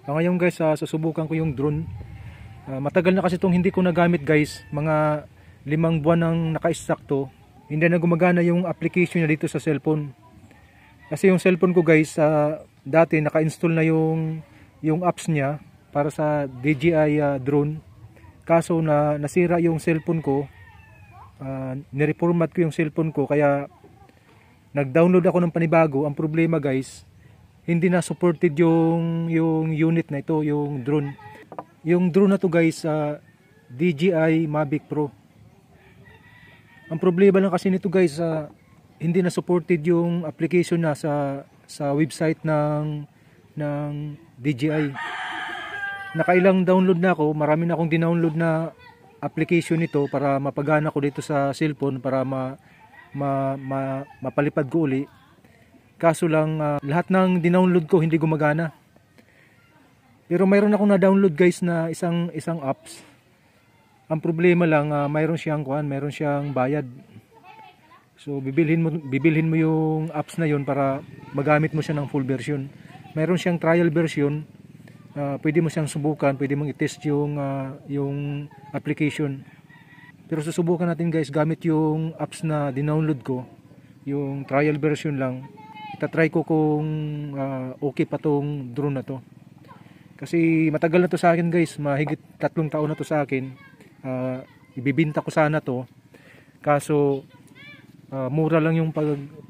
Ngayon guys, susubukan ko yung drone. Matagal na kasi itong hindi ko nagamit guys. Mga 5 buwan nang naka-stack to. Hindi na gumagana yung application niya dito sa cellphone. Kasi yung cellphone ko guys, dati naka-install na yung apps niya para sa DJI drone. Kaso nasira yung cellphone ko. Nireformat ko yung cellphone ko, kaya nag-download ako ng panibago. Ang problema guys, hindi na supported yung unit na ito, yung drone. Yung drone na to guys, DJI Mavic Pro. Ang problema lang kasi nito guys, hindi na supported yung application na sa website ng DJI. Nakailang download na ako, marami na akong dinownload na application nito para mapagana ko dito sa cellphone para mapalipad ko uli. Kaso lang lahat ng dinownload ko hindi gumagana. Pero mayroon akong na-download guys na isang apps. Ang problema lang, mayroon siyang bayad. So bibilhin mo yung apps na yon para magamit mo siya ng full version. Mayroon siyang trial version. Pwede mo siyang subukan, pwede mong i-test yung application. Pero susubukan natin guys gamit yung apps na dinownload ko, yung trial version lang. Itatry ko kung okay pa tong drone na to. Kasi matagal na to sa akin guys, mahigit 3 taon na to sa akin. Ibibinta ko sana to. Kaso mura lang yung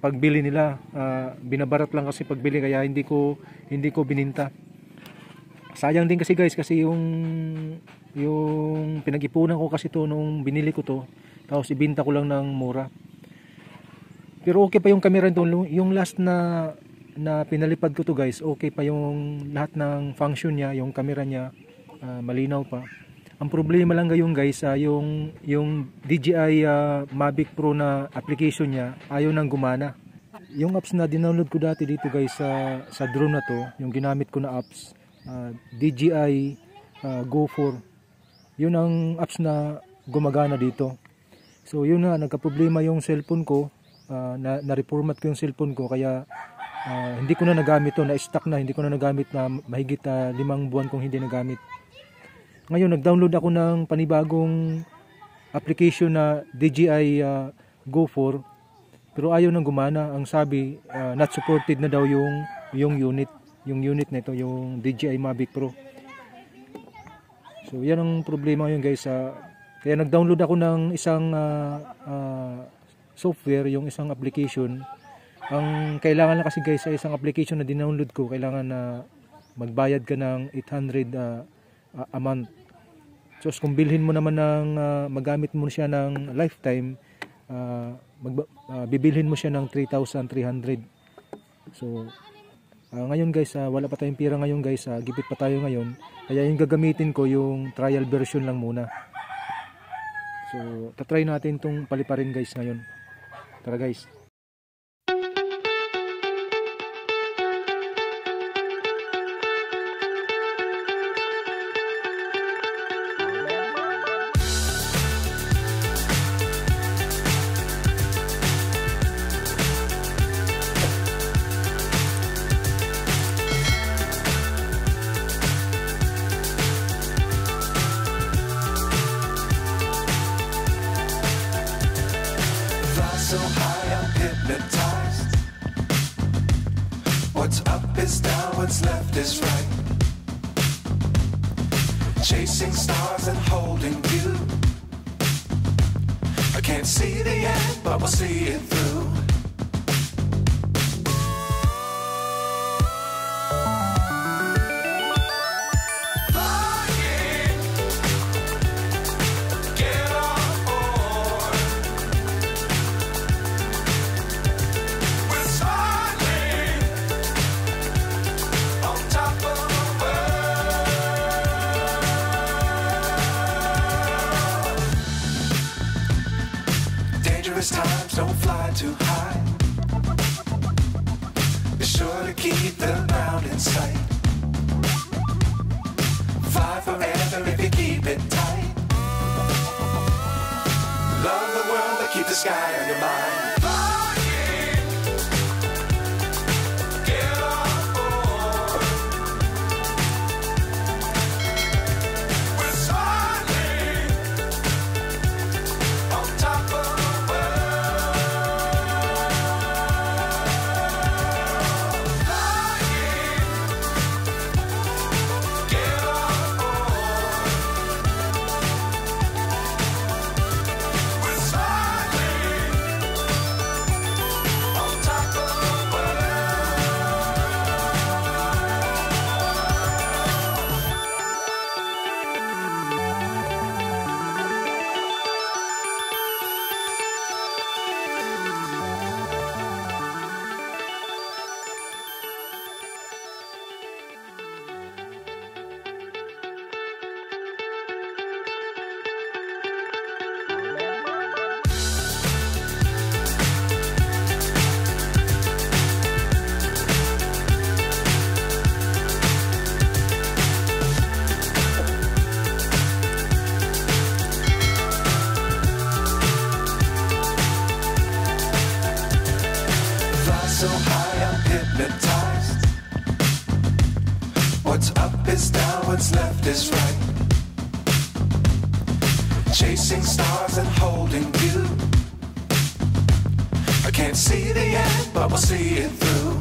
pagbili nila. Binabarat lang kasi pagbili, kaya hindi ko bininta. Sayang din kasi guys, kasi yung pinag-ipunan ko kasi to nung binili ko to, tapos ibinta ko lang ng mura. Pero okay pa yung camera nito. Yung last na pinalipad ko to guys, okay pa yung lahat ng function niya, yung camera niya malinaw pa. Ang problema lang ngayon guys, yung DJI Mavic Pro na application niya ayaw nang gumana. Yung apps na dinownload ko dati dito guys sa drone na to, yung ginamit ko na apps, DJI Go 4, yun ang apps na gumagana dito. So yun na, nagka-problema yung cellphone ko, na-reformat ko yung cellphone ko, kaya hindi ko na nagamit to, na-stuck na, hindi ko na nagamit na mahigit 5 buwan kong hindi nagamit. Ngayon nag-download ako ng panibagong application na DJI Go 4, pero ayaw nang gumana. Ang sabi, not supported na daw yung unit na ito, yung DJI Mavic Pro. So yan ang problema ngayon guys. Kaya nag-download ako ng isang software, yung isang application. Ang kailangan lang kasi guys sa isang application na dinownload ko, kailangan na magbayad ka ng 800 a month. So kung bilhin mo naman magamit mo siya ng lifetime, bibilhin mo siya ng 3,300. So ngayon guys, wala pa tayong pira ngayon guys, gipit pa tayo ngayon. Kaya yung gagamitin ko yung trial version lang muna. So tatry natin itong paliparin guys ngayon. Tara guys. So high I'm hypnotized. What's up is down, what's left is right. Chasing stars and holding you. I can't see the end, but we'll see it through. Times don't fly too high. Be sure to keep the ground in sight. Fly forever if you keep it tight. Love the world but keep the sky on your mind. Get on board. What's up is down, what's left is right. Chasing stars and holding you. I can't see the end, but we'll see it through.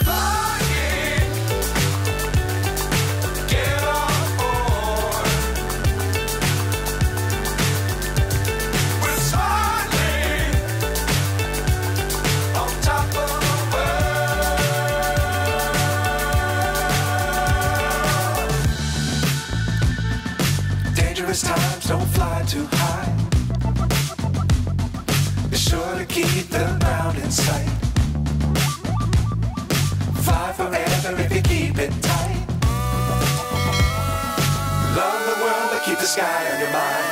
Flying, get on board. We're smiling on top of the world. Dangerous times, don't fly too high. Be sure to keep the ground in sight. Fly forever if you keep it tight. Love the world, but keep the sky on your mind.